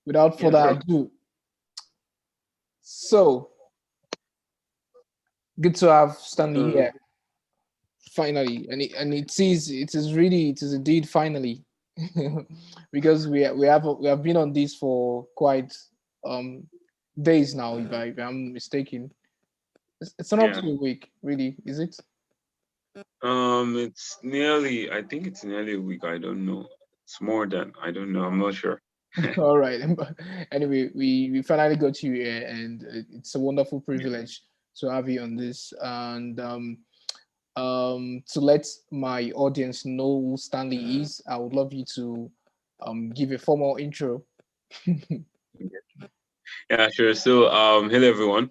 without Yeah, further bro. ado, so good to have Stanley So here finally, and it is indeed finally, because we have been on this for quite um days now, if I'm mistaken. It's not up yeah, to a week, really, is it? it's nearly. I think it's nearly a week. I don't know. It's more than. I don't know. I'm not sure. All right. Anyway, we finally got you here, and it's a wonderful privilege to have you on this. And to let my audience know who Stanley is, I would love you to give a formal intro. Yeah, sure. So, hello everyone.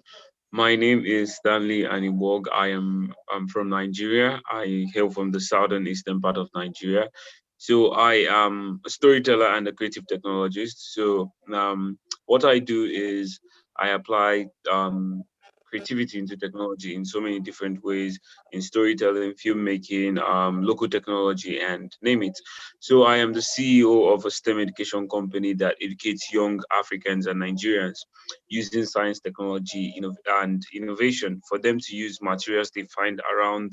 My name is Stanley Anigbogu. I'm from Nigeria. I hail from the southern eastern part of Nigeria. So I am a storyteller and a creative technologist. So what I do is I apply creativity into technology in so many different ways in storytelling, filmmaking, local technology, and name it. So I am the CEO of a STEM education company that educates young Africans and Nigerians using science, technology, and innovation for them to use materials they find around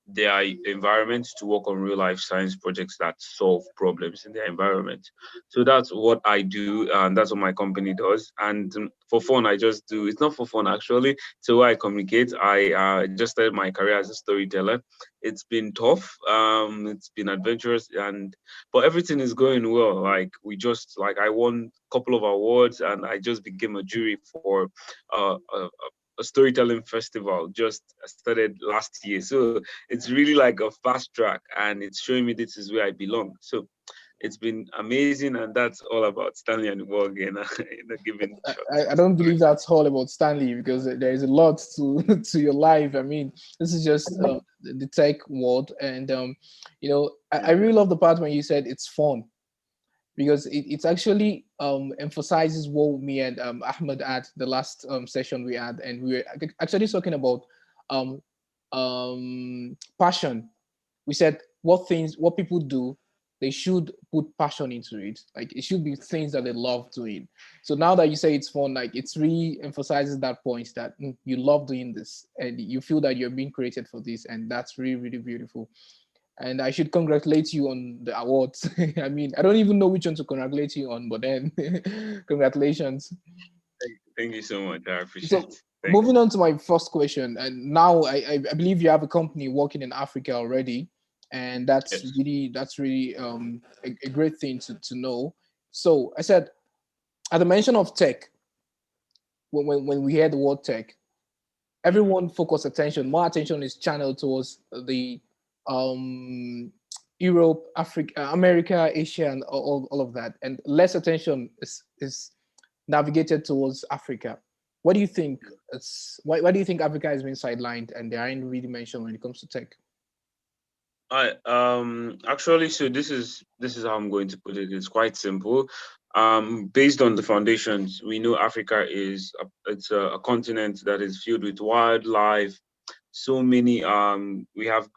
their environment to work on real life science projects that solve problems in their environment. So that's what I do, and that's what my company does. And for fun, I just do. It's not for fun actually. So I communicate. I just started my career as a storyteller. It's been tough. It's been adventurous, and but everything is going well. Like we just like I won a couple of awards, and I just became a jury for a storytelling festival just started last year. So it's really like a fast track, and it's showing me this is where I belong. So it's been amazing, and that's all about Stanley and the world again in a given shot. I don't believe that's all about Stanley, because there is a lot to to your life. I mean, this is just the tech world, and I Yeah, really love the part when you said it's fun, because it actually emphasizes what me and Ahmed had the last session we had, and we were actually talking about um, passion. We said what people do, they should put passion into it. Like it should be things that they love doing. So now that you say it's fun, like it's really emphasizes that point that you love doing this and you feel that you're being created for this, and that's really really beautiful. And I should congratulate you on the awards. I mean, I don't even know which one to congratulate you on, but then congratulations. thank you so much. I appreciate So it. Thanks. moving on to my first question, and now I believe you have a company working in Africa already, and Yes. that's really a great thing to know. So I said at the mention of tech, when we hear the word tech, Hmm. everyone focus attention. More attention is channeled towards the um, Europe, Africa, America, Asia, and all of that, and less attention is navigated towards Africa. What do you think? Why do you think Africa has been sidelined and they aren't really mentioned when it comes to tech? I actually, so this is how I'm going to put it. It's quite simple. Based on the foundations, we know Africa is a continent that is filled with wildlife. So many we have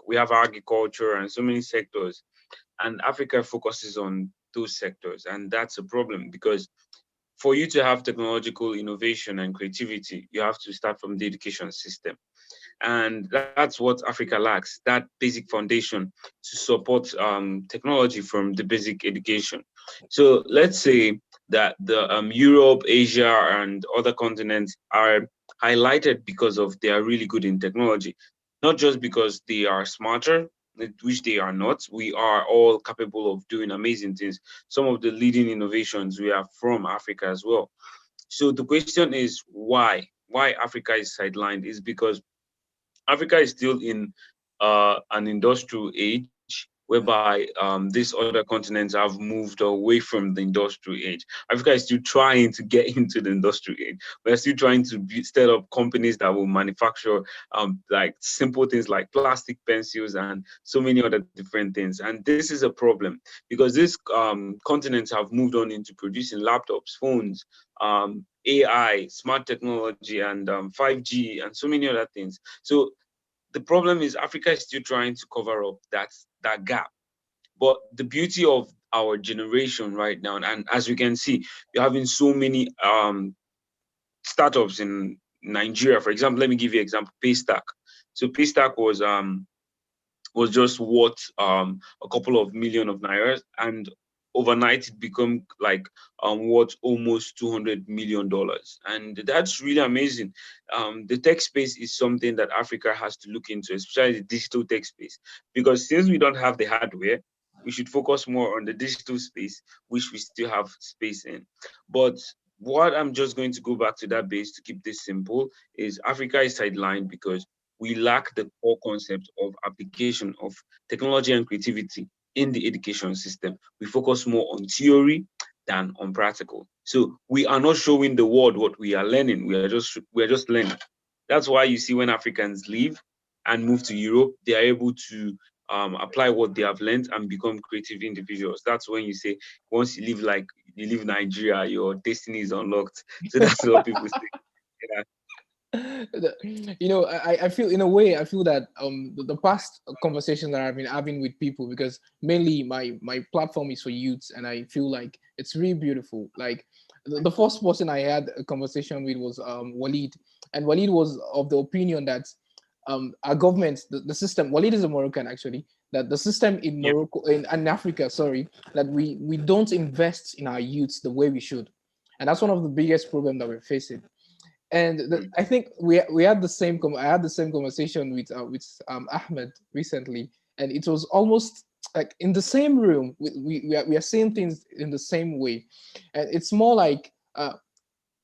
we have agriculture and so many sectors, and Africa focuses on those sectors, and that's a problem because for you to have technological innovation and creativity, you have to start from the education system. And that's what Africa lacks, that basic foundation to support technology from the basic education. So let's say that the Europe, Asia, and other continents are highlighted because of they are really good in technology, not just because they are smarter, which they are not. We are all capable of doing amazing things. Some of the leading innovations we are from Africa as well. So the question is why? Why Africa is sidelined is because Africa is still in an industrial age whereby these other continents have moved away from the industrial age. Africa is still trying to get into the industrial age. We're still trying to set up companies that will manufacture like simple things like plastic pencils and so many other different things. And this is a problem because these continents have moved on into producing laptops, phones, AI, smart technology, and 5G, and so many other things. So the problem is Africa is still trying to cover up that gap. But the beauty of our generation right now. And as we can see, you're having so many startups in Nigeria. For example, let me give you an example. Paystack. So Paystack was just worth a couple of million of naira, and overnight it become like worth almost $200 million, and that's really amazing. The tech space is something that Africa has to look into, especially the digital tech space, because since we don't have the hardware, we should focus more on the digital space, which we still have space in. But what I'm just going to go back to that base to keep this simple is Africa is sidelined because we lack the core concept of application of technology and creativity in the education system. We focus more on theory than on practical. So we are not showing the world what we are learning. We are just learning. That's why you see when Africans leave and move to Europe, they are able to apply what they have learned and become creative individuals. That's when you say once you live like you live Nigeria, your destiny is unlocked. So that's what people say. Yeah. I feel in a way I feel that the past conversations that I've been having with people, because mainly my platform is for youths, and I feel like it's really beautiful. Like the first person I had a conversation with was Walid, and Walid was of the opinion that our government, the system, Walid is a Moroccan actually, that the system in Yeah. Morocco, in Africa, sorry, that we don't invest in our youths the way we should, and that's one of the biggest problems that we're facing. And Mm. I think we had the same I had the same conversation with Ahmed recently, and it was almost like in the same room. We are seeing things in the same way, and it's more like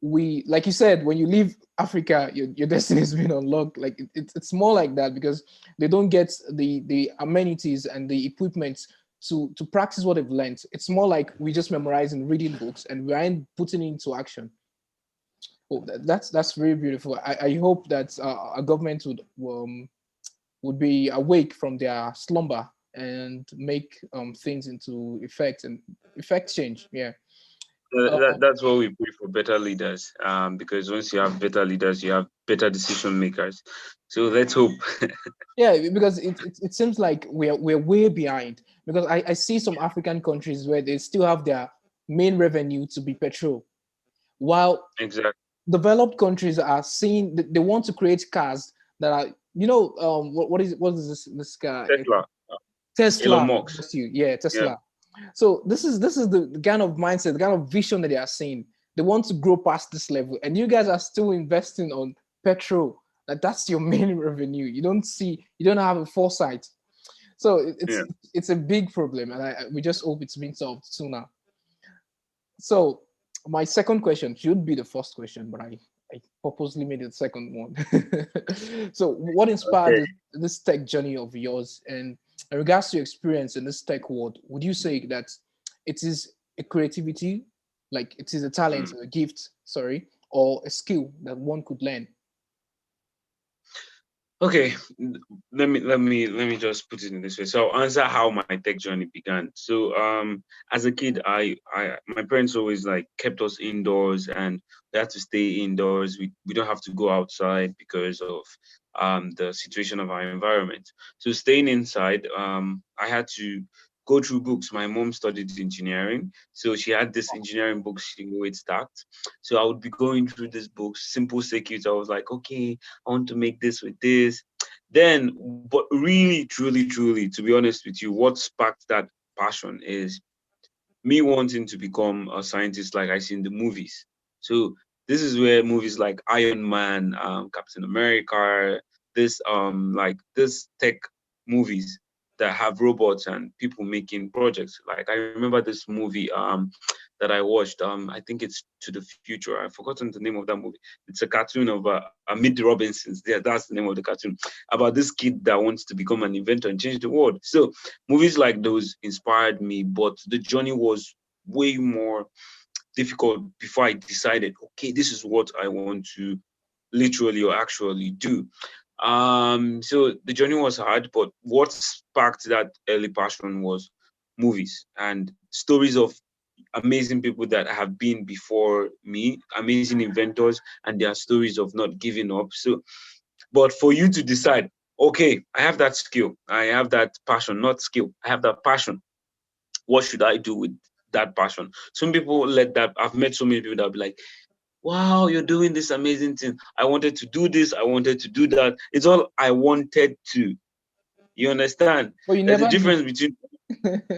we, like you said, when you leave Africa, your destiny has been unlocked. Like it's more like that, because they don't get the amenities and the equipment to practice what they've learned. It's more like we just memorizing, reading books, and we aren't putting it into action. Oh, that's very beautiful. I hope that our government would be awake from their slumber and make things into effect and effect change. Yeah. That's what we pray for, better leaders. Because once you have better leaders, you have better decision makers. So let's hope. Yeah, because it seems like we're way behind, because I see some African countries where they still have their main revenue to be petrol, while Exactly. developed countries are seeing they want to create cars that are, what is this car? Tesla, Elon Tesla. Musk. Bless you. Yeah, Yeah. Tesla. So this is the kind of mindset, the kind of vision that they are seeing. They want to grow past this level, and you guys are still investing on petrol. Like that's your main revenue. You don't have a foresight. So Yeah. it's a big problem, and we just hope it's being solved sooner. So my second question should be the first question, but I purposely made it the second one. So what inspired Okay. this tech journey of yours? And in regards to your experience in this tech world, would you say that it is a creativity, like it is a talent, Mm. a gift, sorry, or a skill that one could learn? Okay, let me just put it in this way. So I'll answer how my tech journey began. So as a kid, I my parents always like kept us indoors, and we had to stay indoors. We don't have to go outside because of the situation of our environment. So staying inside, I had to go through books. My mom studied engineering, so she had this engineering books she always stacked. So I would be going through these books, simple circuits. I was like, okay, I want to make this with this. Then, but really, truly, truly, to be honest with you, what sparked that passion is me wanting to become a scientist like I see in the movies. So this is where movies like Iron Man, Captain America, this tech movies that have robots and people making projects. Like I remember this movie that I watched. I think it's To the Future. I've forgotten the name of that movie. It's a cartoon of Mid Robinsons. Yeah, that's the name of the cartoon about this kid that wants to become an inventor and change the world. So movies like those inspired me, but the journey was way more difficult before I decided, okay, this is what I want to literally or actually do. So the journey was hard, but what sparked that early passion was movies and stories of amazing people that have been before me, amazing inventors, and their stories of not giving up. So, but for you to decide, okay, I have that skill, I have that passion, not skill, I have that passion. What should I do with that passion? Some people let that. I've met so many people that be like, wow, you're doing this amazing thing. I wanted to do this. I wanted to do that. It's all I wanted to. You understand? But you There's a never did. difference between,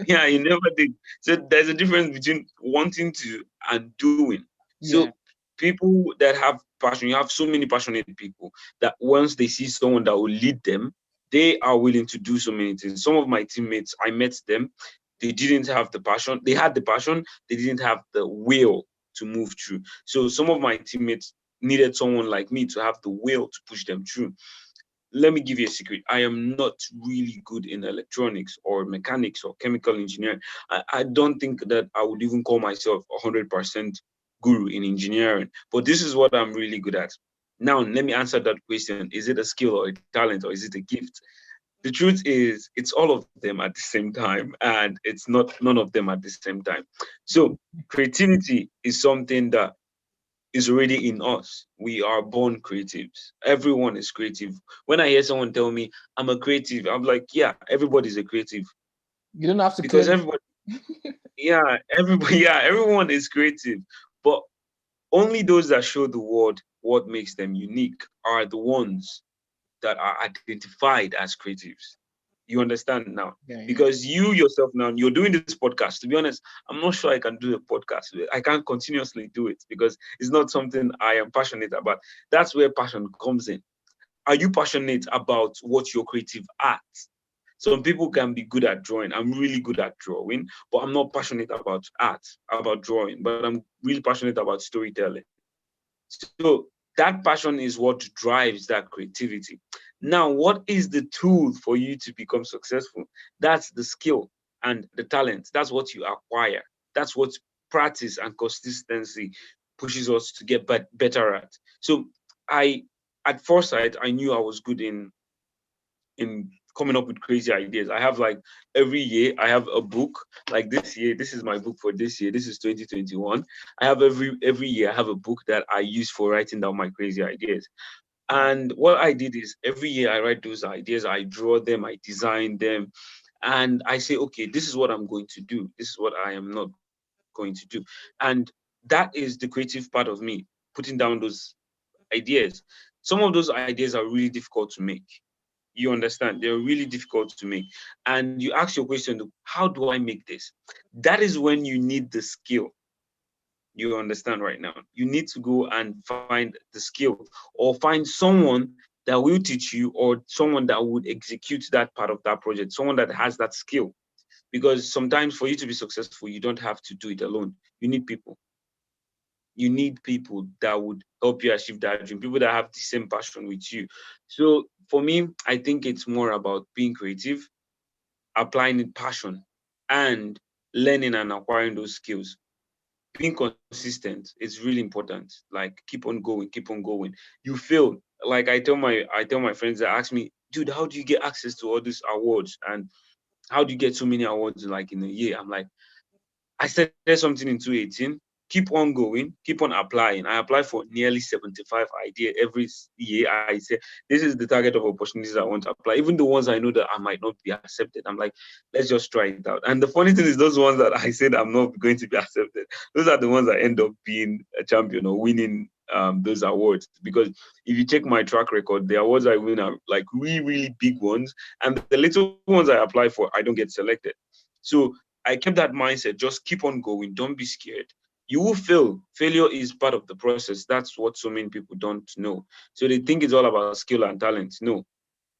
yeah, you never did. So there's a difference between wanting to and doing. So Yeah. people that have passion, you have so many passionate people that once they see someone that will lead them, they are willing to do so many things. Some of my teammates, I met them, they didn't have the passion. They had the passion, they didn't have the will to move through. So some of my teammates needed someone like me to have the will to push them through. Let me give you a secret. I am not really good in electronics or mechanics or chemical engineering. I don't think that I would even call myself 100% guru in engineering, but this is what I'm really good at. Now, let me answer that question. Is it a skill or a talent or is it a gift? The truth is, it's all of them at the same time, and it's not none of them at the same time. So, creativity is something that is already in us. We are born creatives. Everyone is creative. When I hear someone tell me I'm a creative, I'm like, yeah, everybody's a creative You don't have to because claim it. everybody, yeah, everybody, yeah, everyone is creative. But only those that show the world what makes them unique are the ones that are identified as creatives. You understand now? Yeah, yeah. Because you yourself now, you're doing this podcast. To be honest, I'm not sure I can do a podcast. I can't continuously do it because it's not something I am passionate about. That's where passion comes in. Are you passionate about what you're creative at? Some people can be good at drawing. I'm really good at drawing, but I'm not passionate about art, about drawing, but I'm really passionate about storytelling. So that passion is what drives that creativity. Now, what is the tool for you to become successful? That's the skill and the talent. That's what you acquire. That's what practice and consistency pushes us to get better at. So I, at first sight, I knew I was good in coming up with crazy ideas. I have like every year I have a book. Like this year, this is my book for this year. This is 2021. I have every year I have a book that I use for writing down my crazy ideas. And what I did is every year I write those ideas, I draw them, I design them, and I say, okay, this is what I'm going to do. This is what I am not going to do. And that is the creative part of me, putting down those ideas. Some of those ideas are really difficult to make. You understand? They're really difficult to make. And you ask your question, how do I make this? That is when you need the skill. You understand right now? You need to go and find the skill or find someone that will teach you or someone that would execute that part of that project, someone that has that skill. Because sometimes for you to be successful, you don't have to do it alone. You need people. You need people that would help you achieve that dream, people that have the same passion with you. So for me, I think it's more about being creative, applying it passion, and learning and acquiring those skills. Being consistent is really important. Like keep on going, keep on going. You fail. Like I tell my friends that ask me, dude, how do you get access to all these awards? And how do you get so many awards like in a year? I'm like, I started something in 2018. Keep on going, keep on applying. I apply for nearly 75 ideas every year. I say this is the target of opportunities I want to apply. Even the ones I know that I might not be accepted, I'm like, let's just try it out. And the funny thing is, those ones that I said I'm not going to be accepted, those are the ones that end up being a champion or winning those awards. Because if you check my track record, the awards I win are like really, really big ones, and the little ones I apply for, I don't get selected. So I kept that mindset, just keep on going, don't be scared. You will fail. Failure is part of the process. That's what so many people don't know. So they think it's all about skill and talent. No,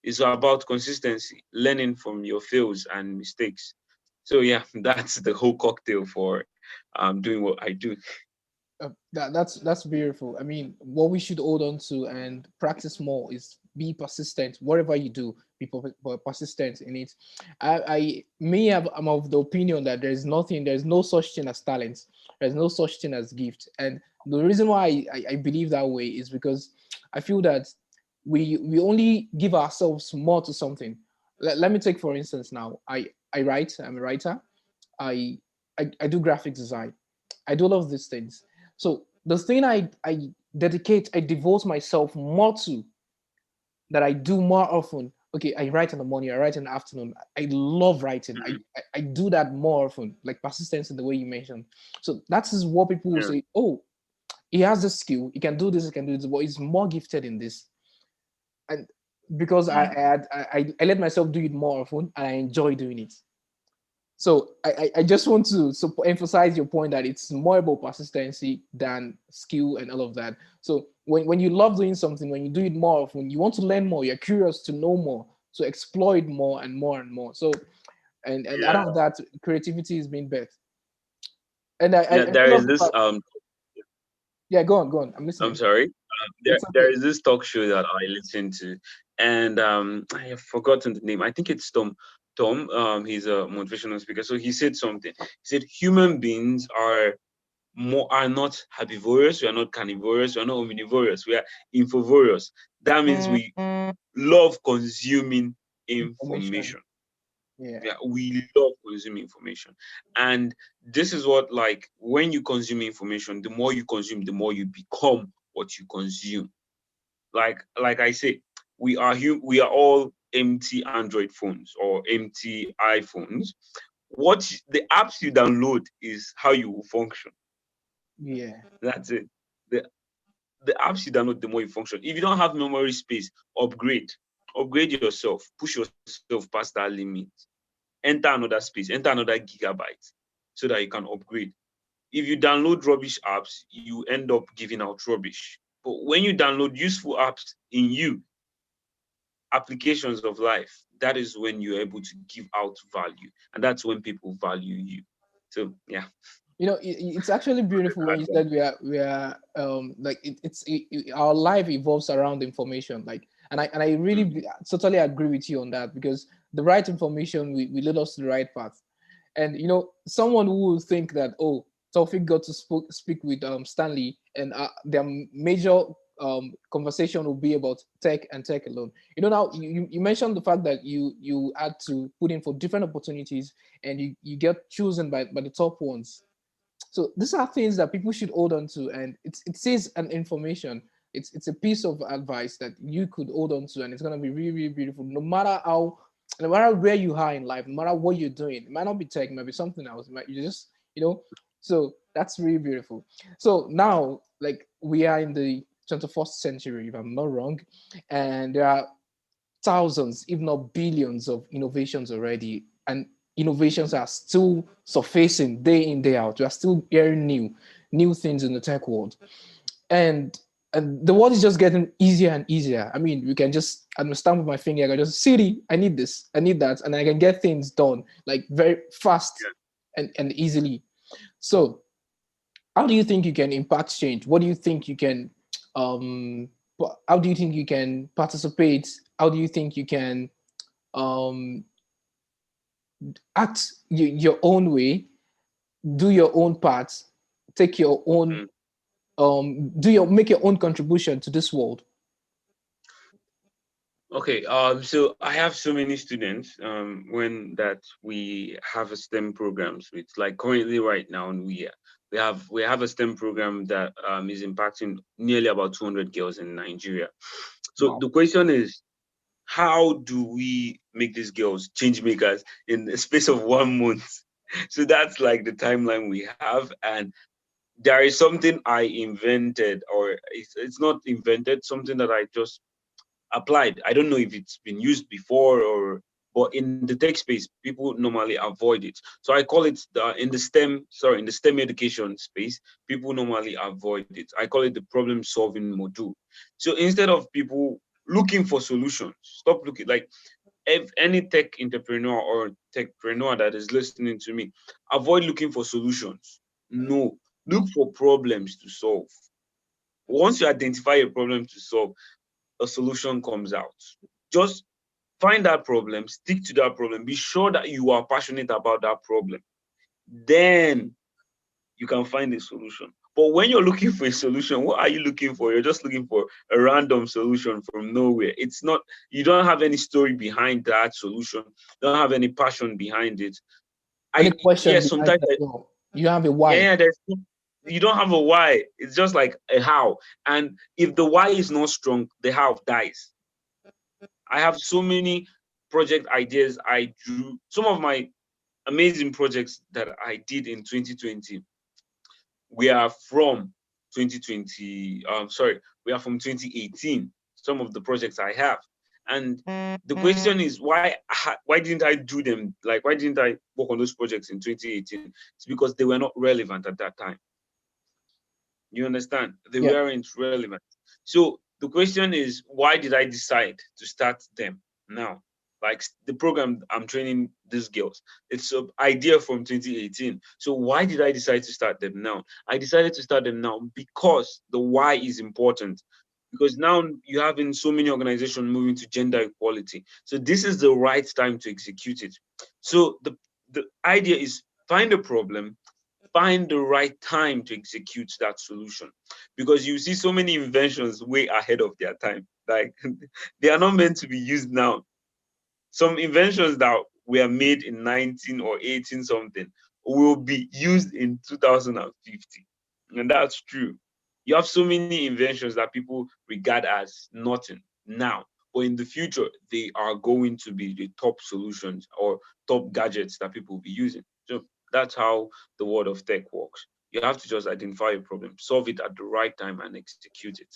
it's about consistency, learning from your fails and mistakes. So yeah, that's the whole cocktail for doing what I do. That's beautiful. I mean, what we should hold on to and practice more is be persistent. Whatever you do, be persistent in it. I'm of the opinion that there's no such thing as talent. There's no such thing as gift. And the reason why I believe that way is because I feel that we only give ourselves more to something. Let me take for instance now. I write. I'm a writer. I, I do graphic design. I do all of these things. So the thing I devote myself more to, that I do more often, okay, I write in the morning, I write in the afternoon. I love writing. Mhm. I do that more often, like persistence in the way you mentioned. So that is what people will Yeah. say, oh, he has the skill, he can do this, he can do this, but he's more gifted in this. And because Mm. I let myself do it more often and I enjoy doing it. So I just want to emphasize your point that it's more about persistency than skill and all of that. So when you love doing something, when you do it more often, you want to learn more, you're curious to know more, so explore it more and more and more. So and out Yeah. of that, creativity is being birthed. And I Yeah. There love is the this fact, yeah, go on, I'm I'm listening. sorry. There It's there okay. is this talk show that I listen to, and I have forgotten the name. I think it's Tom. Tom, he's a motivational speaker. So he said something. He said human beings are not herbivorous, we are not carnivorous, we are not omnivorous, we are infovorous. That means we love consuming Information. information. Yeah. Yeah, we love consuming information. And this is what, like, when you consume information, the more you consume, the more you become what you consume. Like I say, we are all empty Android phones or empty iPhones. What the apps you download is how you will function. Yeah. That's it. The the apps you download, the more you function. If you don't have memory space, upgrade yourself, push yourself past that limit, enter another space, enter another gigabyte, so that you can upgrade. If you download rubbish apps, you end up giving out rubbish. But when you download useful apps in you, applications of life, that is when you're able to give out value, and that's when people value you. So yeah, It's actually beautiful when you said we are like our life evolves around information, like, and I really mm, totally agree with you on that, because the right information will lead us to the right path. And someone who will think that, oh, Taufik got to speak with Stanley, and their major conversation will be about tech and tech alone. Now you mentioned the fact that you had to put in for different opportunities, and you get chosen by the top ones. So these are things that people should hold on to, and it says an information. It's a piece of advice that you could hold on to, and it's gonna be really, really beautiful. No matter where you are in life, no matter what you're doing, it might not be tech, it might be something else. It might you just So that's really beautiful. So now, like, we are in the 21st century, if I'm not wrong, and there are thousands, if not billions, of innovations already, and innovations are still surfacing day in, day out. We are still hearing new things in the tech world, and the world is just getting easier and easier. I mean, we can just, I'm gonna stamp with my finger, I can just, Siri, I need this, I need that, and I can get things done like very fast and easily. So how do you think you can impact change? What do you think you can um how do you think you can participate? How do you think you can um act your own way, do your own part, take your own mm. make your own contribution to this world? Okay, so I have so many students when that we have a STEM programs with, like, currently right now, and we have a STEM program that is impacting nearly about 200 girls in Nigeria. So Wow. the question is, how do we make these girls change makers in the space of 1 month? So that's like the timeline we have, and there is something I invented, or it's not invented, something that I just applied. I don't know if it's been used before, but in the tech space, people normally avoid it. So I call it in the STEM education space, people normally avoid it. I call it the problem solving module. So instead of people looking for solutions, stop looking, like, if any tech entrepreneur or techpreneur that is listening to me, avoid looking for solutions. No, look for problems to solve. Once you identify a problem to solve, a solution comes out. Just find that problem, stick to that problem, be sure that you are passionate about that problem. Then you can find a solution. But when you're looking for a solution, what are you looking for? You're just looking for a random solution from nowhere. It's not, you don't have any story behind that solution, don't have any passion behind it. Any Yeah, question behind sometimes it as well? You have a yeah, why. yeah, you don't have a why. It's just like a how. And if the why is not strong, the how dies. I have so many project ideas I drew. Some of my amazing projects that I did in 2020, we are from 2020, sorry, we are from 2018. Some of the projects I have. And the question is, why didn't I do them? Like, why didn't I work on those projects in 2018? It's because they were not relevant at that time. You understand? They Yeah. weren't relevant. So the question is, why did I decide to start them now? Like the program I'm training these girls, it's an idea from 2018. So why did I decide to start them now? I decided to start them now because the why is important. Because now you have in so many organizations moving to gender equality. So this is the right time to execute it. So the idea is find a problem, find the right time to execute that solution, because you see so many inventions way ahead of their time, like they are not meant to be used now. Some inventions that were made in 19 or 18 something will be used in 2050, and that's true. You have so many inventions that people regard as nothing now, but in the future they are going to be the top solutions or top gadgets that people will be using. So that's how the world of tech works. You have to just identify a problem, solve it at the right time, and execute it.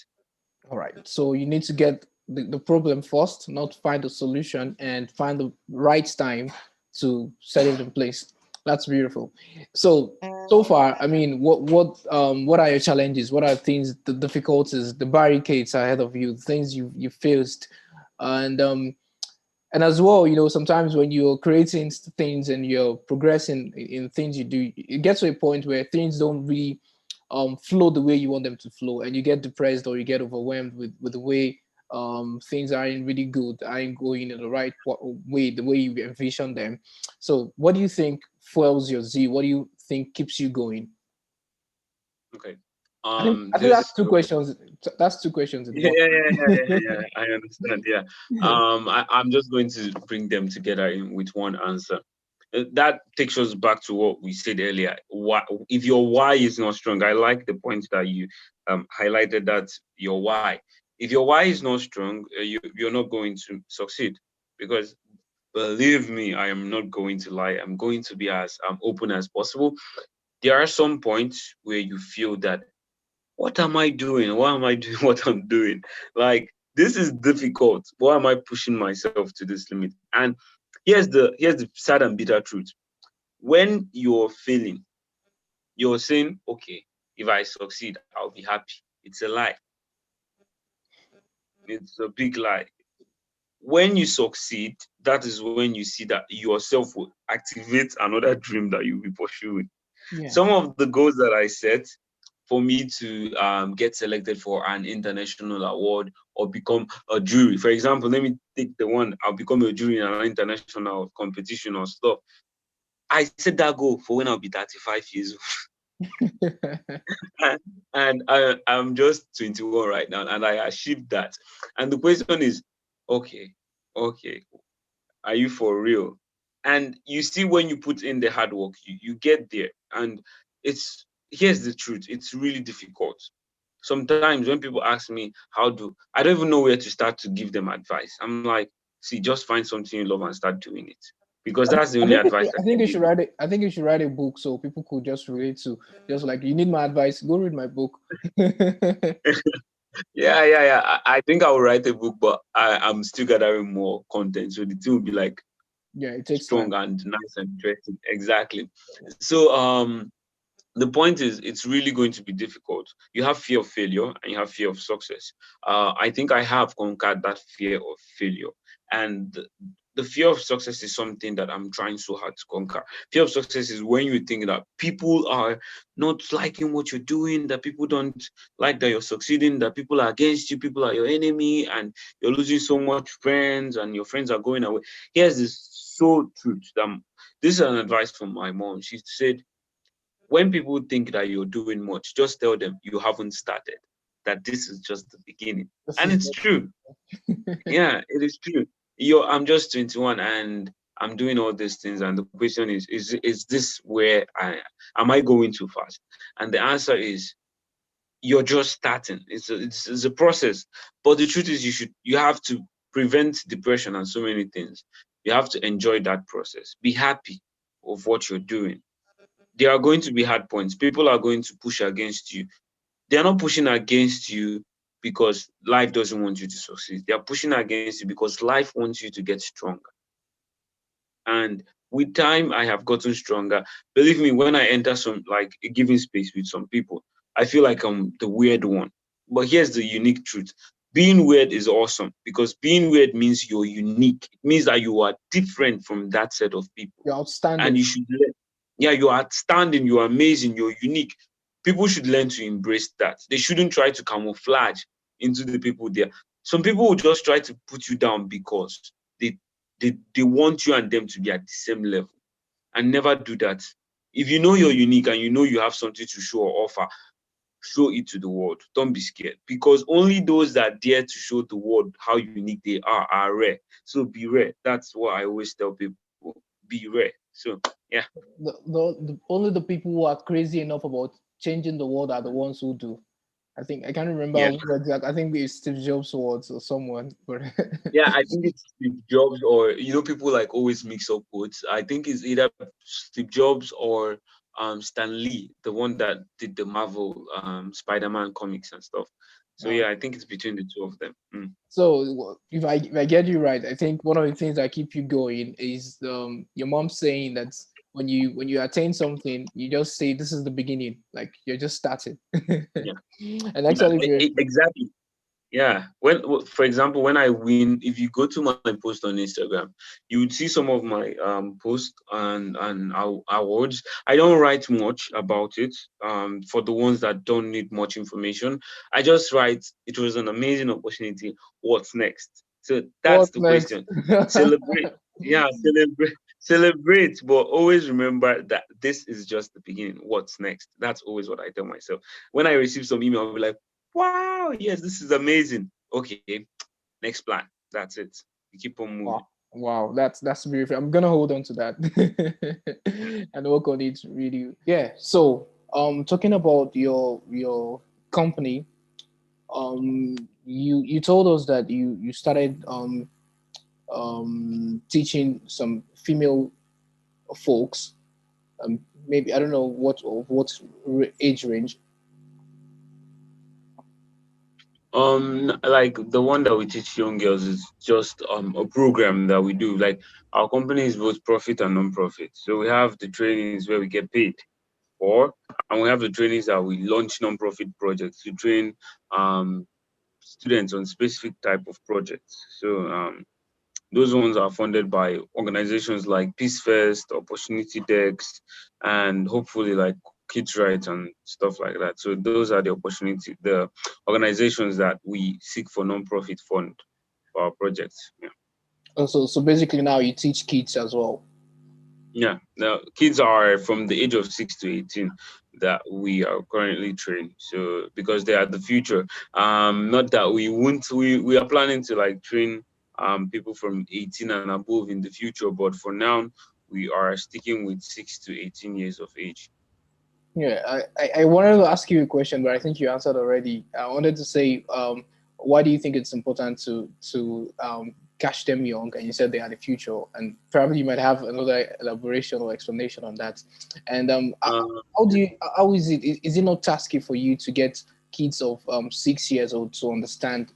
All right. So you need to get the problem first, not find a solution, and find the right time to set it in place. That's beautiful. So so far, I mean, what are your challenges? What are things, the difficulties, the barricades ahead of you, things you faced, and as well, sometimes when you're creating things and you're progressing in things you do, it gets to a point where things don't really flow the way you want them to flow, and you get depressed or you get overwhelmed with the way things aren't really good, aren't going in the right way, the way you envision them. So what do you think fuels your zeal? What do you think keeps you going? Okay. I think This is that's two questions. That's two questions in yeah, one. yeah, yeah, yeah, yeah, yeah. I understand. Yeah. I'm just going to bring them together in with one answer. That takes us back to what we said earlier. Why, if your why is not strong, I like the point that you highlighted, that your why. If your why is not strong, you're not going to succeed. Because believe me, I am not going to lie. I'm going to be as open as possible. There are some points where you feel that, what am I doing? Why am I doing what I'm doing? Like, this is difficult. Why am I pushing myself to this limit? And here's the sad and bitter truth. When you're failing, you're saying, okay, if I succeed, I'll be happy. It's a lie. It's a big lie. When you succeed, that is when you see that yourself will activate another dream that you'll be pursuing. Yeah. Some of the goals that I set, for me to get selected for an international award or become a jury. For example, let me take the one, I'll become a jury in an international competition or stuff. I set that goal for when I'll be 35 years old. And I'm just 21 right now, and I achieved that. And the question is, okay, okay, are you for real? And you see, when you put in the hard work, you get there. And here's the truth, it's really difficult. Sometimes when people ask me I don't even know where to start to give them advice. I'm like, see, just find something you love and start doing it. Because I, that's the I only think advice I I think can you give should you. write it. I think you should write a book so people could just relate to. Just like, you need my advice, go read my book. Yeah, Yeah, yeah, yeah. I think I will write a book, but I'm still gathering more content. So the thing will be like it takes strong time. and nice and interesting. Exactly. So the point is, it's really going to be difficult. You have fear of failure and you have fear of success. I think I have conquered that fear of failure. And the fear of success is something that I'm trying so hard to conquer. Fear of success is when you think that people are not liking what you're doing, that people don't like that you're succeeding, that people are against you, people are your enemy, and you're losing so much friends and your friends are going away. Here's this so truth. This is an advice from my mom. She said, when people think that you're doing much, just tell them you haven't started, that this is just the beginning. This And is it's true. Yeah, it is true. I'm just 21 and I'm doing all these things. And the question is this where am I going too fast? And the answer is, you're just starting. It's a process. But the truth is, you have to prevent depression and so many things. You have to enjoy that process. Be happy of what you're doing. There are going to be hard points. People are going to push against you. They are not pushing against you because life doesn't want you to succeed. They are pushing against you because life wants you to get stronger. And with time, I have gotten stronger. Believe me, when I enter some like a given space with some people, I feel like I'm the weird one. But here's the unique truth. Being weird is awesome because being weird means you're unique. It means that you are different from that set of people. You're And outstanding. you should learn. Yeah, you're outstanding, you're amazing, you're unique. People should learn to embrace that. They shouldn't try to camouflage into the people there. Some people will just try to put you down because they want you and them to be at the same level, and never do that. If you know you're unique and you know you have something to show or offer, show it to the world. Don't be scared, because only those that dare to show the world how unique they are rare. So be rare. That's what I always tell people. Be rare. So yeah. Only the people who are crazy enough about changing the world are the ones who do. I think I can't remember Yeah. who exact. I think it's Steve Jobs' words or someone, but Yeah, I think it's Steve Jobs, or people like always mix up quotes. I think it's either Steve Jobs or Stan Lee, the one that did the Marvel Spider-Man comics and stuff. So uh, yeah, I think it's between the two of them. Mm. so if I get you right, I think one of the things that keep you going is your mom saying that when you attain something, you just say this is the beginning, like you're just starting. Yeah, And yeah, actually, exactly. Yeah. For example, when I win, if you go to my post on Instagram, you would see some of my posts and awards. I don't write much about it. For the ones that don't need much information, I just write, it was an amazing opportunity. What's next? So that's what the next? question. Celebrate. Yeah, celebrate, but always remember that this is just the beginning. What's next? That's always what I tell myself. When I receive some email, I'll be like, wow, yes, this is amazing. Okay, next plan. That's it. We keep on moving. Wow, wow, that's beautiful. I'm gonna hold on to that and work on it really. Yeah. So, talking about your company, you told us that you started teaching some female folks. Maybe I don't know age range. Like the one that we teach young girls is just a program that we do. Like our company is both profit and non-profit. So we have the trainings where we get paid for, and we have the trainings that we launch non-profit projects to train um students on specific type of projects. So those ones are funded by organizations like Peace First, Opportunity Decks, and hopefully like Kids Rights and stuff like that. So those are the organizations that we seek for non-profit fund for our projects. Yeah. So basically now you teach kids as well. Yeah. Now kids are from the age of 6 to 18 that we are currently training. So because they are the future. Not that we won't we are planning to like train people from 18 and above in the future, but for now we are sticking with 6 to 18 years of age. Yeah, I wanted to ask you a question, but I think you answered already. I wanted to say, why do you think it's important to catch them young? And you said they are the future, and probably you might have another elaboration or explanation on that. And Uh, how is it? Is it not tasky for you to get kids of 6 years old to understand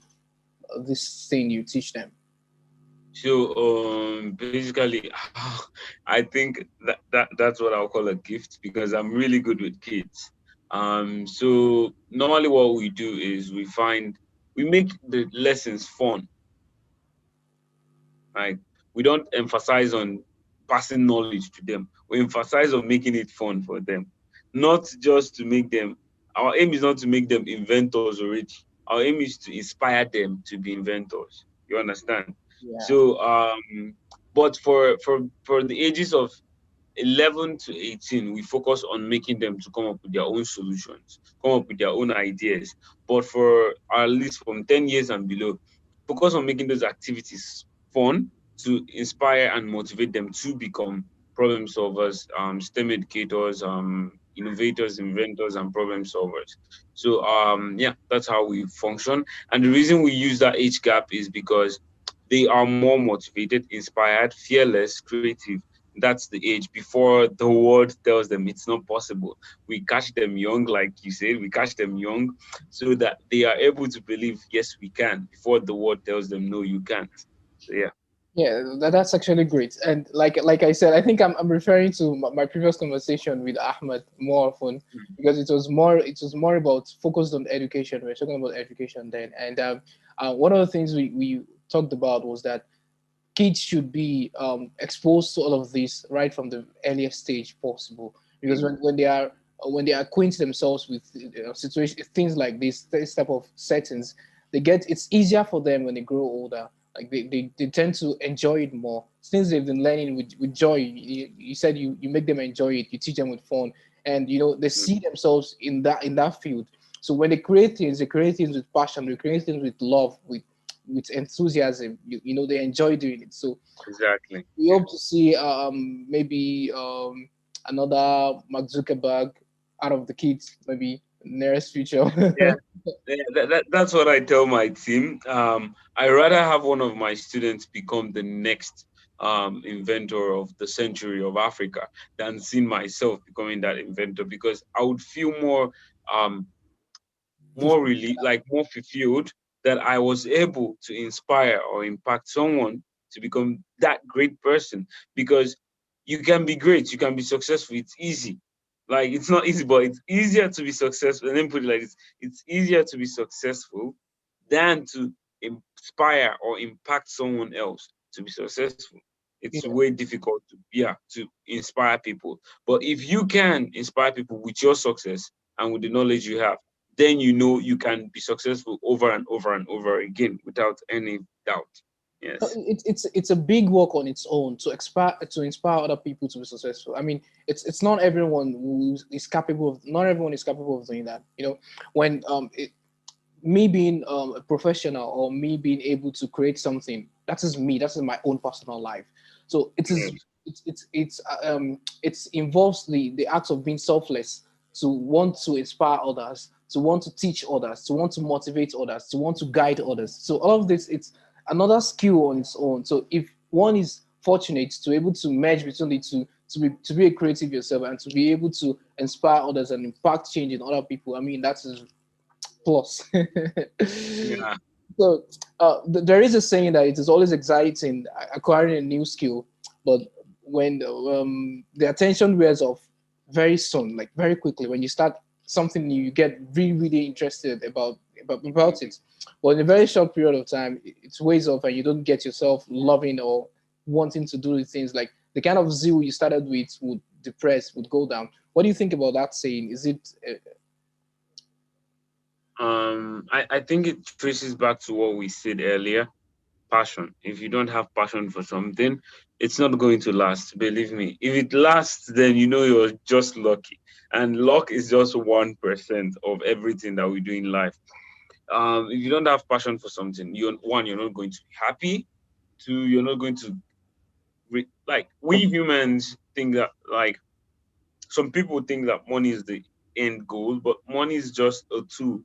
this thing you teach them? so basically I think that's what I'll call a gift because I'm really good with kids. So normally what we do is we make the lessons fun. Like we don't emphasize on passing knowledge to them. We emphasize on making it fun for them, not just to make them. Our aim is not to make them inventors already. Our aim is to inspire them to be inventors. You understand? Yeah. So, but for the ages of 11 to 18, we focus on making them to come up with their own solutions, come up with their own ideas. But for at least from 10 years and below, focus on making those activities fun to inspire and motivate them to become problem solvers, STEM educators, innovators, inventors, and problem solvers. So yeah, that's how we function. And the reason we use that age gap is because they are more motivated, inspired, fearless, creative. That's the age before the world tells them it's not possible. We catch them young, like you said, we catch them young so that they are able to believe, yes, we can, before the world tells them, no, you can't. So, yeah. Yeah, that's actually great. And like I said, I think I'm referring to my previous conversation with Ahmed more often, because it was more about focused on education. We are talking about education then, and one of the things we talked about was that kids should be exposed to all of this right from the earliest stage possible, because when they acquaint themselves with situation things like this type of settings, it's easier for them when they grow older. Like they tend to enjoy it more since they've been learning with joy. You said you make them enjoy it, you teach them with fun, and they see themselves in that field. So when they create things with passion, they create things with love, with enthusiasm. They enjoy doing it. So Exactly. we Yeah. hope to see maybe another Mark Zuckerberg out of the kids, maybe nearest future. Yeah. Yeah, that's what I tell my team. I rather have one of my students become the next inventor of the century of Africa than seeing myself becoming that inventor, because I would feel um, more fulfilled that I was able to inspire or impact someone to become that great person. Because you can be great, you can be successful. It's easy. Like, it's not easy, but it's easier to be successful. And then put it like this: it's easier to be successful than to inspire or impact someone else to be successful. It's Yeah. way difficult to inspire people. But if you can inspire people with your success and with the knowledge you have, then you can be successful over and over and over again without any doubt. Yes. It's a big work on its own to inspire other people to be successful. I mean, it's not everyone who is capable of not everyone is capable of doing that. When me being a professional, or me being able to create something, that is me, that is my own personal life. So Yes. it involves the act of being selfless, to want to inspire others, to want to teach others, to want to motivate others, to want to guide others. So all of this, it's another skill on its own. So if one is fortunate to be able to merge between the two, to be a creative yourself and to be able to inspire others and impact change in other people, I mean, that is plus. Yeah. So there is a saying that it is always exciting acquiring a new skill, but when the attention wears off very soon, like very quickly, when you start something new, you get really, really interested about it. But in a very short period of time, it wears off, and you don't get yourself loving or wanting to do the things like the kind of zeal you started with would go down. What do you think about that saying? Is it I think it traces back to what we said earlier: passion. If you don't have passion for something, it's not going to last. Believe me. If it lasts, then you're just lucky. And luck is just 1% of everything that we do in life. If you don't have passion for something, you're not going to be happy. Two, you're not going to like, we humans think that, like, some people think that money is the end goal, but money is just a tool.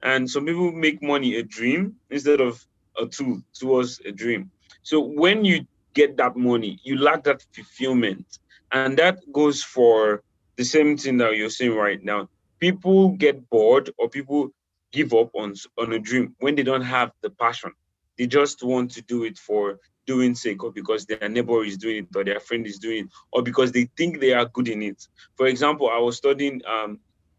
And some people make money a dream instead of a tool towards a dream. So when you get that money, you lack that fulfillment. And that goes for the same thing that you're saying right now. People get bored, or people give up on a dream when they don't have the passion. They just want to do it for doing sake, or because their neighbor is doing it, or their friend is doing it, or because they think they are good in it. For example, I was studying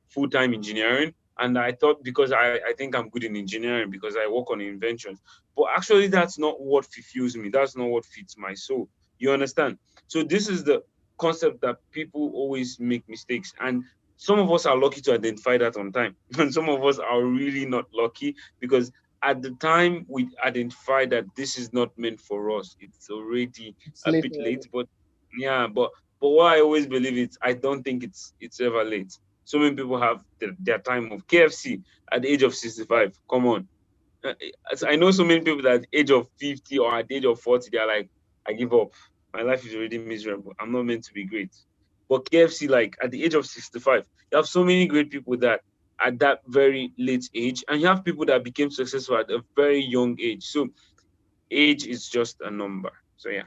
full-time engineering, and I thought, because I think I'm good in engineering because I work on inventions. But actually, that's not what fulfills me. That's not what fits my soul. You understand? So this is the concept that people always make mistakes. And some of us are lucky to identify that on time. And some of us are really not lucky, because at the time we identify that this is not meant for us, it's already it's a late bit already? late. But yeah, but what I always believe is, I don't think it's ever late. So many people have their time of KFC at the age of 65. Come on. I know so many people that at the age of 50 or at the age of 40, they're like, I give up. My life is already miserable. I'm not meant to be great. But KFC, like, at the age of 65, you have so many great people that at that very late age, and you have people that became successful at a very young age. So Age is just a number. So yeah.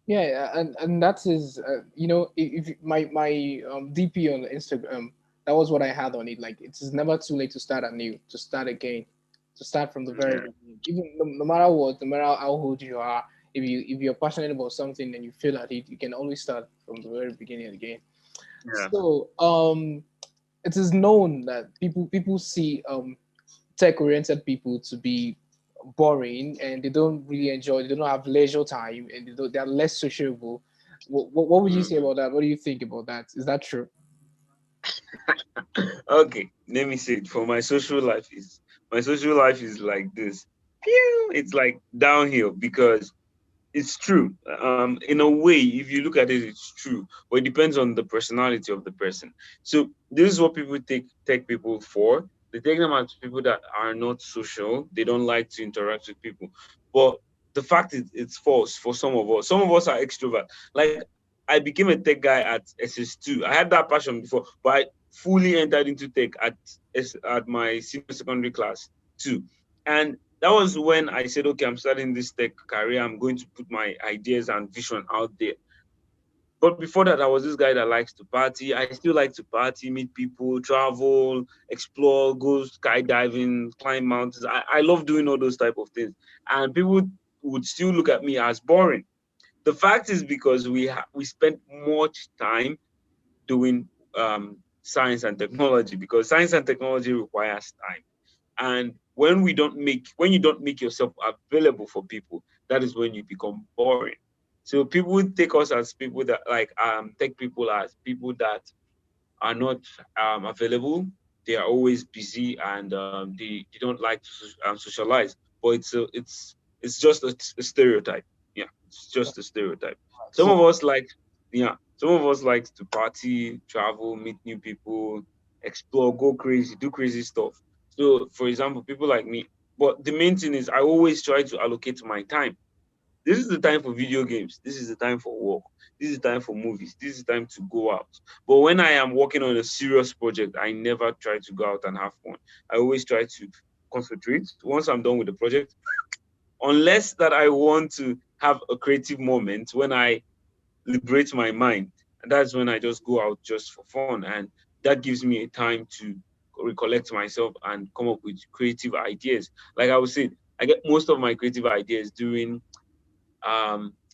Yeah, and that is, if my DP on Instagram, that was what I had on it. Like, it is never too late to start anew, to start again, to start from the very Yeah. beginning. Even no matter what, no matter how old you are, if you're passionate about something and you feel at it, you can always start from the very beginning again. Yeah. So it is known that people see tech oriented people to be boring, and they don't really enjoy, they don't have leisure time, and they are less sociable. What would you say Mhm. about that? What do you think about that? Is that true? Okay, let me say it. For my social life is like this. Pew! It's like downhill because it's true. In a way, if you look at it, it's true. But it depends on the personality of the person. So this is what people take people for. They take them as people that are not social. They don't like to interact with people. But the fact is, it's false for some of us. Some of us are extrovert. Like I became a tech guy at SS2. I had that passion before, but I fully entered into tech at my senior secondary class too. And that was when I said, okay, I'm starting this tech career. I'm going to put my ideas and vision out there. But before that, I was this guy that likes to party. I still like to party, meet people, travel, explore, go skydiving, climb mountains. I love doing all those type of things. And people would still look at me as boring. The fact is because we spent much time doing science and technology, because science and technology requires time. And when you don't make yourself available for people, that is when you become boring. So people take us as people that like take people as people that are not available. They are always busy, and they don't like to socialize. But it's just a stereotype. Yeah, it's just a stereotype. Some So of us like some of us like to party, travel, meet new people, explore, go crazy, do crazy stuff. So for example, people like me. But the main thing is I always try to allocate my time. This is the time for video games. This is the time for work. This is the time for movies. This is the time to go out. But when I am working on a serious project, I never try to go out and have fun. I always try to concentrate. Once I'm done with the project, unless that I want to have a creative moment when I liberate my mind, and that's when I just go out just for fun. And that gives me a time to recollect myself and come up with creative ideas. Like I was saying, I get most of my creative ideas during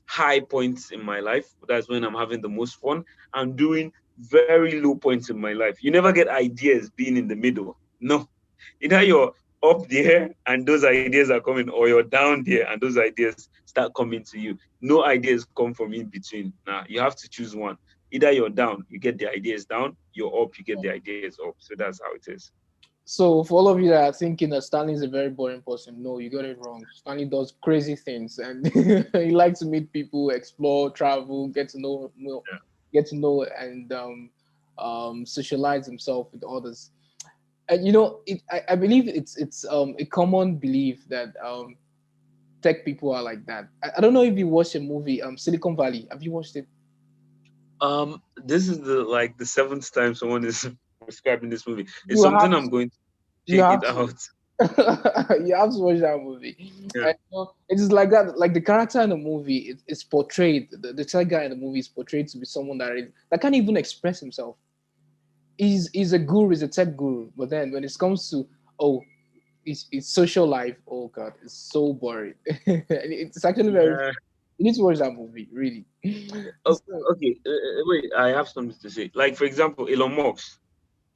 high points in my life. That's when I'm having the most fun. I'm doing very low points in my life. You never get ideas being in the middle. No. Either you're up there and those ideas are coming, or you're down there and those ideas start coming to you. No ideas come from in between. Nah, you have to choose one. Either you're down, you get the ideas down, you're up, you get the ideas up. So that's how it is. so for all of you that are thinking that Stanley is a very boring person, no, you got it wrong. Stanley does crazy things, and he likes to meet people, explore, travel, get to know, and socialize himself with others. And I believe it's a common belief that tech people are like that. I don't know if you watched a movie, Silicon Valley. Have you watched it? This is the seventh time someone is describing this movie. It's You something have I'm going to you check have it out. you have to watch that movie. Yeah. And, it is like that. Like the character in the movie is portrayed. The tech guy in the movie is portrayed to be someone that can't even express himself. He's a guru. He's a tech guru. But then when it comes to, oh, it's social life. Oh God, it's so boring. It's actually very. Yeah. You need to watch that movie, really. Oh, So, okay. Wait, I have something to say. Like for example, Elon Musk.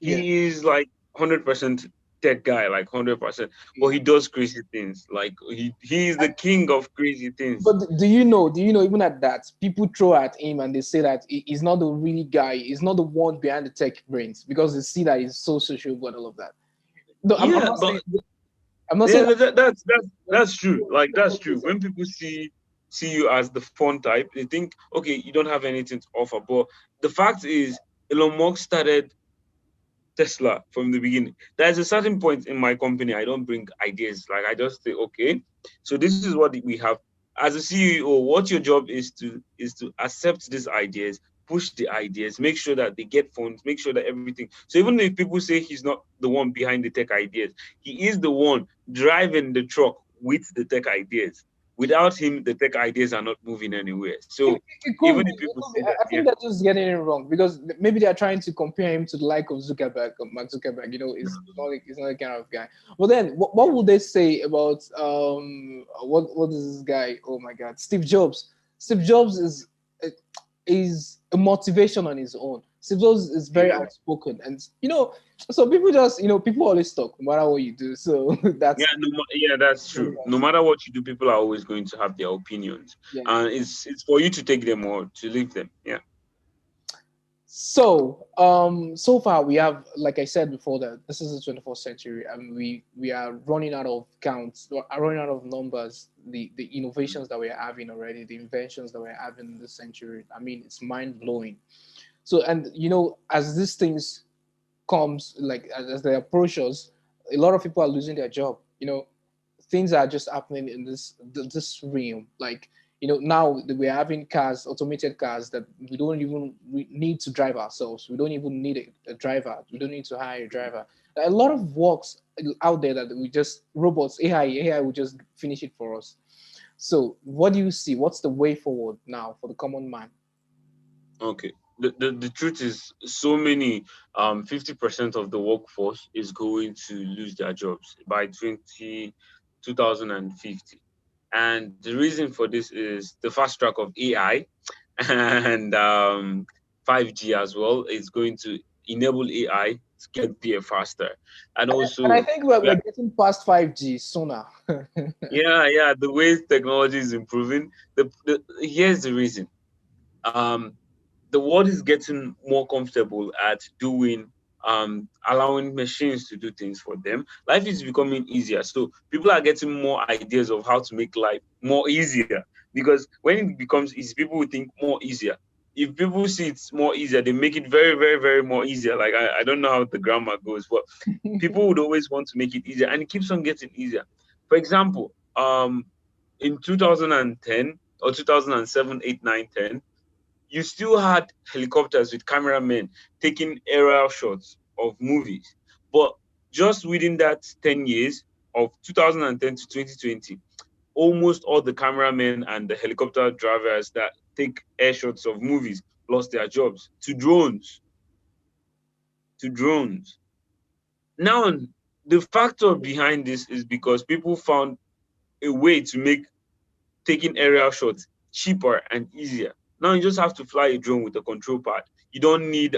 yeah, He is like 100% tech guy, like 100%. But yeah. he does crazy things. Like he is the king of crazy things. But do you know, even at that, people throw at him and they say that he's not the really guy, he's not the one behind the tech brains because they see that he's so sociable and all of that. No, I'm Yeah, not saying but I'm not saying yeah, that's true. Like that's true. that. When people see you as the fun type, they think, okay, you don't have anything to offer. But the fact is, Elon Musk started Tesla from the beginning. There's a certain point in my company, I don't bring ideas. Like I just say, okay, so this is what we have. As a CEO, what your job is to accept these ideas, push the ideas, make sure that they get funds, make sure that everything. So even if people say he's not the one behind the tech ideas, he is the one driving the truck with the tech ideas. Without him, the tech ideas are not moving anywhere. It, So it could even be. if It people could be. see that, I yeah, think they're just getting it wrong because maybe they're trying to compare him to the like of Zuckerberg, or Mark Zuckerberg. You know, it's not the kind of guy. But then, what would they say about what is this guy? Oh my God, Steve Jobs. Steve Jobs is a motivation on his own. Steve Jobs is very yeah, outspoken, and so people just people always talk no matter what you do. So yeah, that's yeah, that's true. No matter what you do, people are always going to have their opinions, yeah. and it's for you to take them or to leave them. Yeah. So, so far we have, like I said before, that this is the 21st century, and we are running out of counts, or are running out of numbers. The innovations that we're having already, the inventions that we're having in this century. I mean, it's mind blowing. So, and as these things comes, like as they approach us, a lot of people are losing their job. Things are just happening in this realm. Like now that we're having cars, automated cars that we don't even need to drive ourselves. We don't even need a driver. We don't need to hire a driver. A lot of works out there that we just robots, AI will just finish it for us. So what do you see? What's the way forward now for the common man? Okay. The truth is, so many 50% of the workforce is going to lose their jobs by 2050. And the reason for this is the fast track of AI and 5G as well is going to enable AI to get there faster. And And I also, think we're, we are, we're getting past 5G sooner. yeah, the way technology is improving, here's the reason. Um, the world is getting more comfortable at doing allowing machines to do things for them. Life is becoming easier, so people are getting more ideas of how to make life more easier, because when it becomes easy, people will think more easier. If people see it's more easier, they make it very, very, very more easier. Like I don't know how the grammar goes, but people would always want to make it easier, and it keeps on getting easier. For example, in 2010 or 2007, 8, 9, 10, you still had helicopters with cameramen taking aerial shots of movies. But just within that 10 years, of 2010 to 2020, almost all the cameramen and the helicopter drivers that take air shots of movies lost their jobs to drones. To drones. Now, the factor behind this is because people found a way to make taking aerial shots cheaper and easier. Now you just have to fly a drone with a control pad. You don't need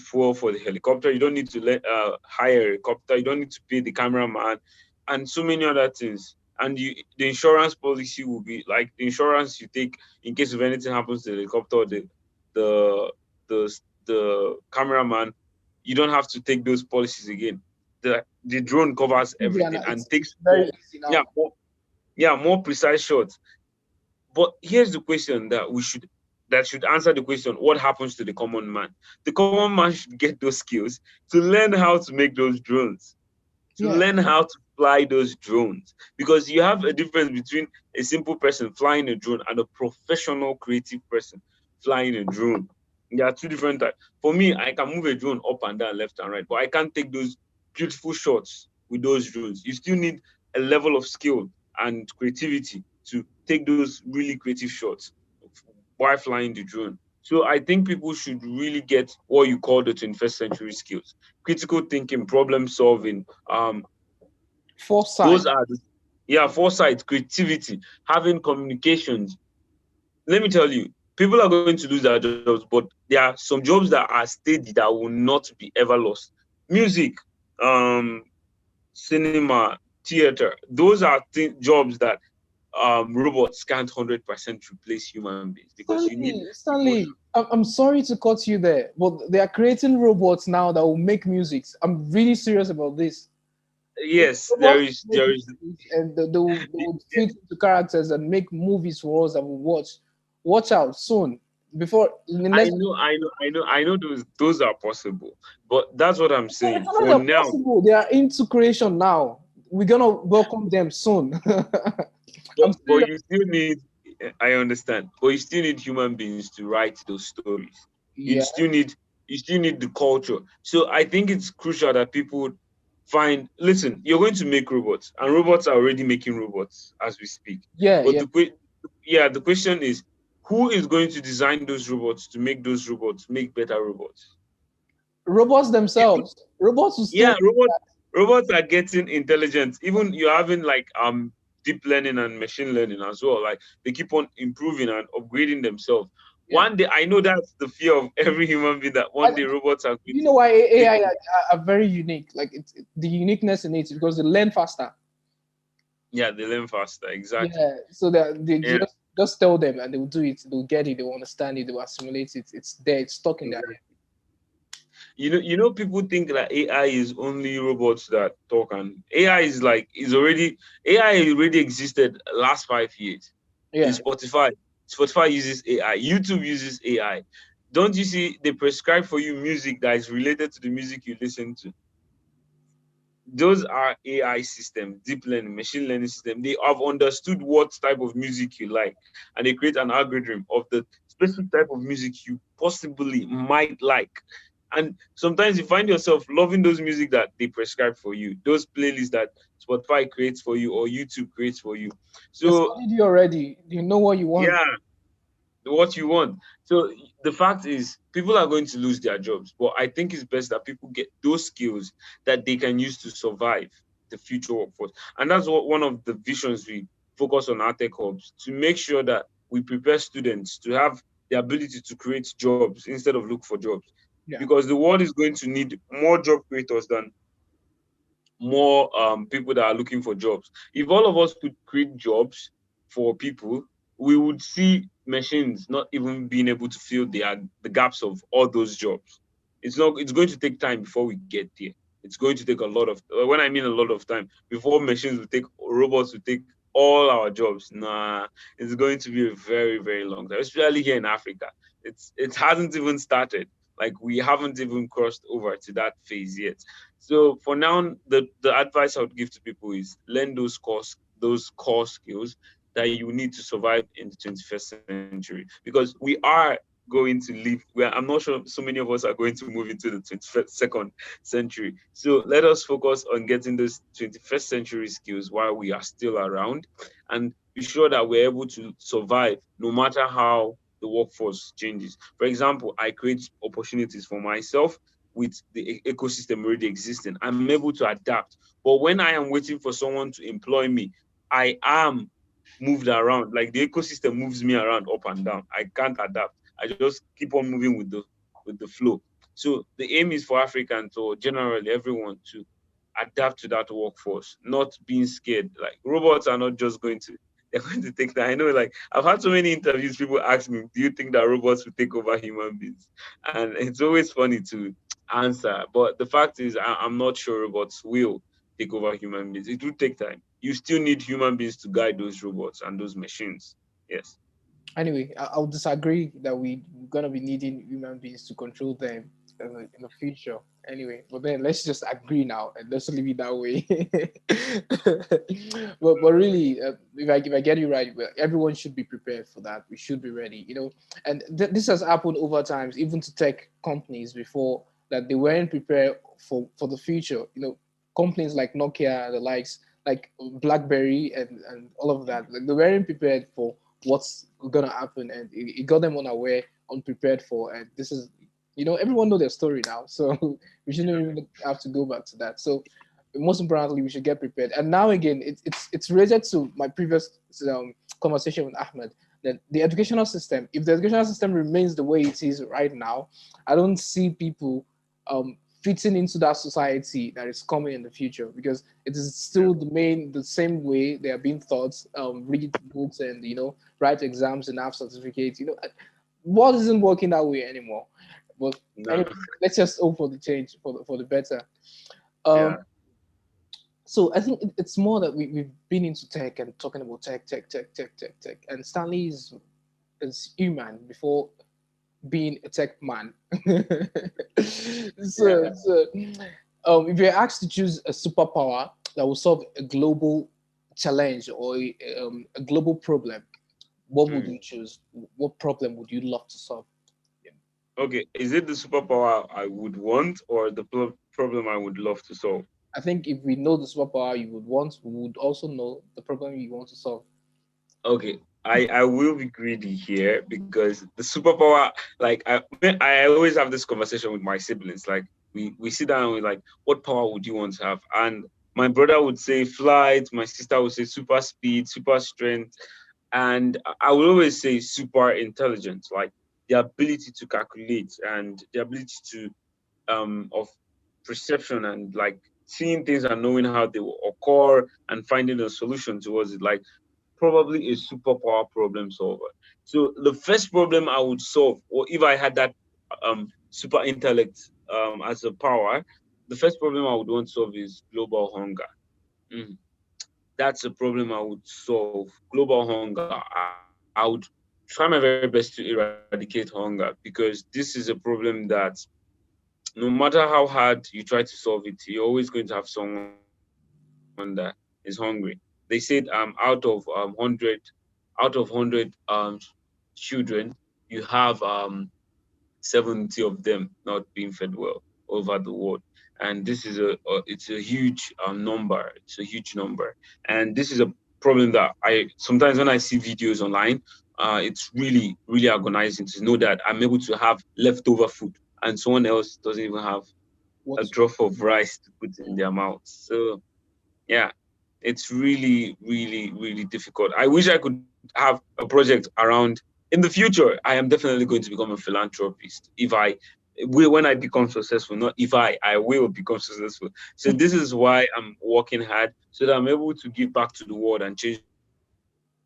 fuel for the helicopter. You don't need to hire a helicopter. You don't need to pay the cameraman, and so many other things. And the insurance policy will be like the insurance you take in case if anything happens to the helicopter, or the the the cameraman. You don't have to take those policies again. The drone covers Easy and everything and it's takes very easy yeah now. more precise shots. But here's the question that should answer the question: what happens to the common man? The common man should get those skills to learn how to make those drones, to Yeah. learn how to fly those drones. Because you have a difference between a simple person flying a drone and a professional creative person flying a drone. There are two different types. For me, I can move a drone up and down, left and right, but I can't take those beautiful shots with those drones. You still need a level of skill and creativity to take those really creative shots while flying the drone. So I think people should really get what you call the 21st century skills: critical thinking, problem solving. Foresight. Those are foresight, creativity, having communications. Let me tell you, people are going to lose their jobs, but there are some jobs that are steady that will not be ever lost. Music, um, cinema, theater. Those are jobs that robots can't 100% replace human beings, because you need emotion. Stanley, I'm sorry to cut you there, but they are creating robots now that will make music. I'm really serious about this. Yes, Robots make there is. music and they would fit into characters and make movies for us that we watch. Watch out soon. Before in the I next, know, I know those are possible, but that's what I'm it's saying. not For that now, possible. They are into creation now. We're gonna welcome them soon. I'm but serious. you still need. I understand, but you still need human beings to write those stories. Yeah. You still need the culture. So I think it's crucial that people find, listen, you're going to make robots, and robots are already making robots as we speak. Yeah, But yeah. the question is, who is going to design those robots to make those robots make better robots? Robots themselves. Robots will Yeah, still. robots are getting intelligent. Even you're having like deep learning and machine learning as well. Like they keep on improving and upgrading themselves. Yeah. One day, I know that's the fear of every human being, that one And day robots are going you to know why take AI over. are very unique? Like the uniqueness in it is because they learn faster. Yeah, they learn faster. Exactly. Yeah. So they Yeah, just tell them and they will do it. They'll get it. They will understand it. They will assimilate it. It's there. It's stuck in their head. exactly. People think that AI is only robots that talk, and AI already existed last 5 years. In Yeah. Spotify uses AI. YouTube uses AI. Don't you see they prescribe for you music that is related to the music you listen to? Those are AI systems, deep learning, machine learning system. They have understood what type of music you like, and they create an algorithm of the specific type of music you possibly might like. And sometimes you find yourself loving those music that they prescribe for you, those playlists that Spotify creates for you or YouTube creates for you. They So studied you already. You know what you want. yeah, what you want. So the fact is, people are going to lose their jobs, but I think it's best that people get those skills that they can use to survive the future workforce. And that's what one of the visions we focus on ArtecHubs, to make sure that we prepare students to have the ability to create jobs instead of look for jobs. Yeah. Because the world is going to need more job creators than more people that are looking for jobs. If all of us could create jobs for people, we would see machines not even being able to fill the gaps of all those jobs. It's not. It's going to take time before we get there. It's going to take a lot of. When I mean a lot of time, before machines will take, robots will take all our jobs. Nah, it's going to be a very very long time, especially here in Africa. It hasn't even started. Like we haven't even crossed over to that phase yet. So for now, the advice I would give to people is learn those core skills that you need to survive in the 21st century, because we are going to live where I'm not sure so many of us are going to move into the 22nd century. So let us focus on getting those 21st century skills while we are still around, and be sure that we're able to survive no matter how the workforce changes. For example, I create opportunities for myself with the ecosystem already existing. I'm able to adapt. But when I am waiting for someone to employ me, I am moved around. Like the ecosystem moves me around up and down. I can't adapt. I just keep on moving with the flow. So the aim is for Africans, or generally everyone, to adapt to that workforce, not being scared. Like robots are not just going to, they're going to take that. I know, like I've had so many interviews, people ask me, do you think that robots will take over human beings? And it's always funny to answer. But the fact is, I'm not sure robots will take over human beings. It will take time. You still need human beings to guide those robots and those machines. Yes. Anyway, I'll disagree that we're gonna be needing human beings to control them in the future. Anyway, but then let's just agree now and let's leave it that way. But really, if I get you right, well, everyone should be prepared for that. We should be ready, And this has happened over times, even to tech companies before, that they weren't prepared for the future. Companies like Nokia, the likes, like BlackBerry and all of that, like they weren't prepared for what's gonna happen, and it got them unaware, unprepared for. And this is, everyone know their story now, so we shouldn't even have to go back to that. So most importantly, we should get prepared. And now again, it's related to my previous conversation with Ahmed, that the educational system, if the educational system remains the way it is right now, I don't see people fitting into that society that is coming in the future, because it is still the same way they are being taught, read books and write exams and have certificates. What isn't working that way anymore. But No. anyway, let's just hope for the change, for the better. um Yeah. so I think it's more that we've been into tech and talking about tech, and Stanley is human before being a tech man. Yeah. So if you're asked to choose a superpower that will solve a global challenge or a global problem, what would Mm. you choose? What problem would you love to solve? Okay. Is it the superpower I would want, or the problem I would love to solve? I think if we know the superpower you would want, we would also know the problem you want to solve. Okay, I will be greedy here because the superpower, like I always have this conversation with my siblings. Like we sit down and we're like, what power would you want to have? And my brother would say flight, my sister would say super speed, super strength, and I would always say super intelligence, like the ability to calculate and the ability to of perception and like seeing things and knowing how they will occur and finding a solution towards it. Like probably a superpower problem solver. So the first problem I would solve, or if I had that super intellect as a power, the first problem I would want to solve is global hunger. Mm. That's a problem I would solve. Global hunger. I would try my very best to eradicate hunger because this is a problem that no matter how hard you try to solve it, you're always going to have someone that is hungry. They said out of 100 children, you have 70 of them not being fed well over the world. And this is it's a huge number. It's a huge number. And this is a problem that I sometimes when I see videos online, it's really, really agonizing to know that I'm able to have leftover food and someone else doesn't even have a What's drop of rice to put in their mouth. So yeah, it's really, really, really difficult. I wish I could have a project around in the future. I am definitely going to become a philanthropist if I when I become successful, not if I will become successful. So this is why I'm working hard so that I'm able to give back to the world and change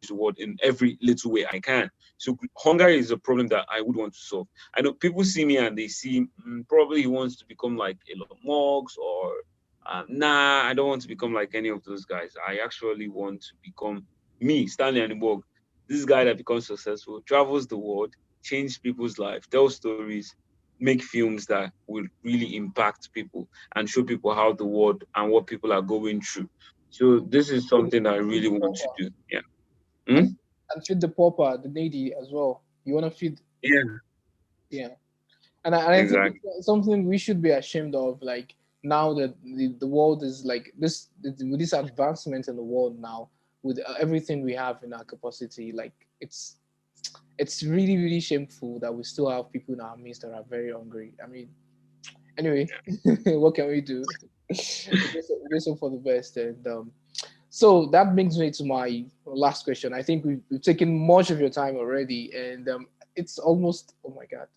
the world in every little way I can. So hunger is a problem that I would want to solve. I know people see me and they see probably he wants to become like Elon Musk or nah, I don't want to become like any of those guys. I actually want to become me, Stanley Anigbogu. This guy that becomes successful, travels the world, change people's life, tell stories, make films that will really impact people and show people how the world and what people are going through. So this is something that I feed really the want to pauper do. Yeah. and Hmm? feed the pauper, the needy as well. You want to feed, Yeah. yeah. And I think Exactly. it's something we should be ashamed of. Like now that the world is like this with this advancement in the world now, with everything we have in our capacity, like it's really really shameful that we still have people in our midst that are very hungry. I mean, anyway, what can we do? We just hope for the best. And so that brings me to my last question. I think we've taken much of your time already, and it's almost, oh my god.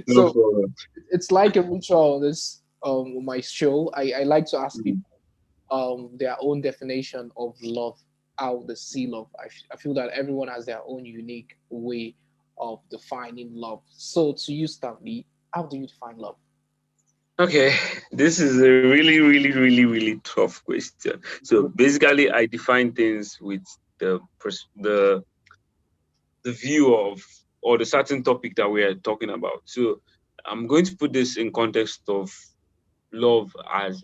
No So problem. it's like a ritual on this on my show. I like to ask people Mm. their own definition of love, how they see love. I feel that everyone has their own unique way of defining love. So to you, Stanley, how do you define love? Okay, this is a really, really, really, really tough question. So basically, I define things with the view of or the certain topic that we are talking about. So I'm going to put this in context of love as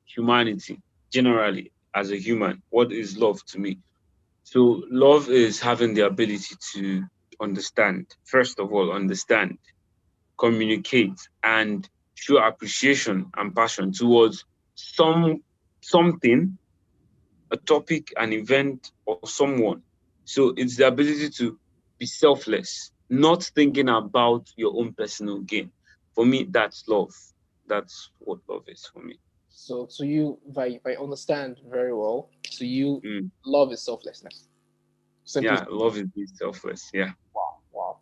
humanity generally as a human. What is love to me? So love is having the ability to understand. First of all, understand, communicate, and show appreciation and passion towards some something, a topic, an event, or someone. So it's the ability to be selfless, not thinking about your own personal gain. For me, that's love. That's what love is for me. So to you, if I understand very well, to you, Mm. love is selflessness. Simply, Yeah, love is being selfless. Yeah. wow, wow,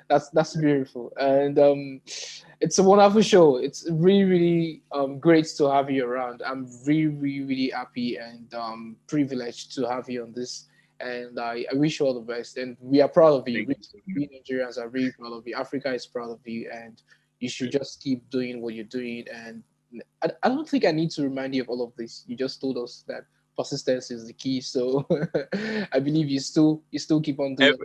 that's beautiful, and it's a wonderful show. It's really, really great to have you around. I'm really, really, really happy and privileged to have you on this. And I wish you all the best. And we are proud of you. Thank We, you so much. we Nigerians are really proud of you. Africa is proud of you, and you should just keep doing what you're doing. And I don't think I need to remind you of all of this. You just told us that persistence is the key. So I believe you still keep on doing.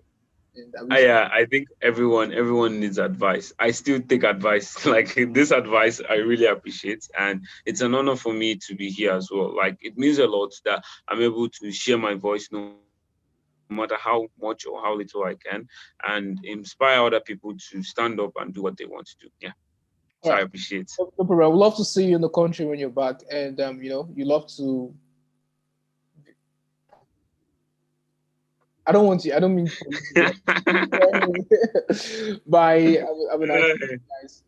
And I wish. Yeah, I think everyone needs advice. I still take advice. Like this advice, I really appreciate, and it's an honor for me to be here as well. Like it means a lot that I'm able to share my voice, no matter how much or how little I can, and inspire other people to stand up and do what they want to do. Yeah. All So I right. appreciate. No problem. We'd love to see you in the country when you're back, and you love to. I don't want you. I don't mean for you to go. Bye. Have a nice day, guys.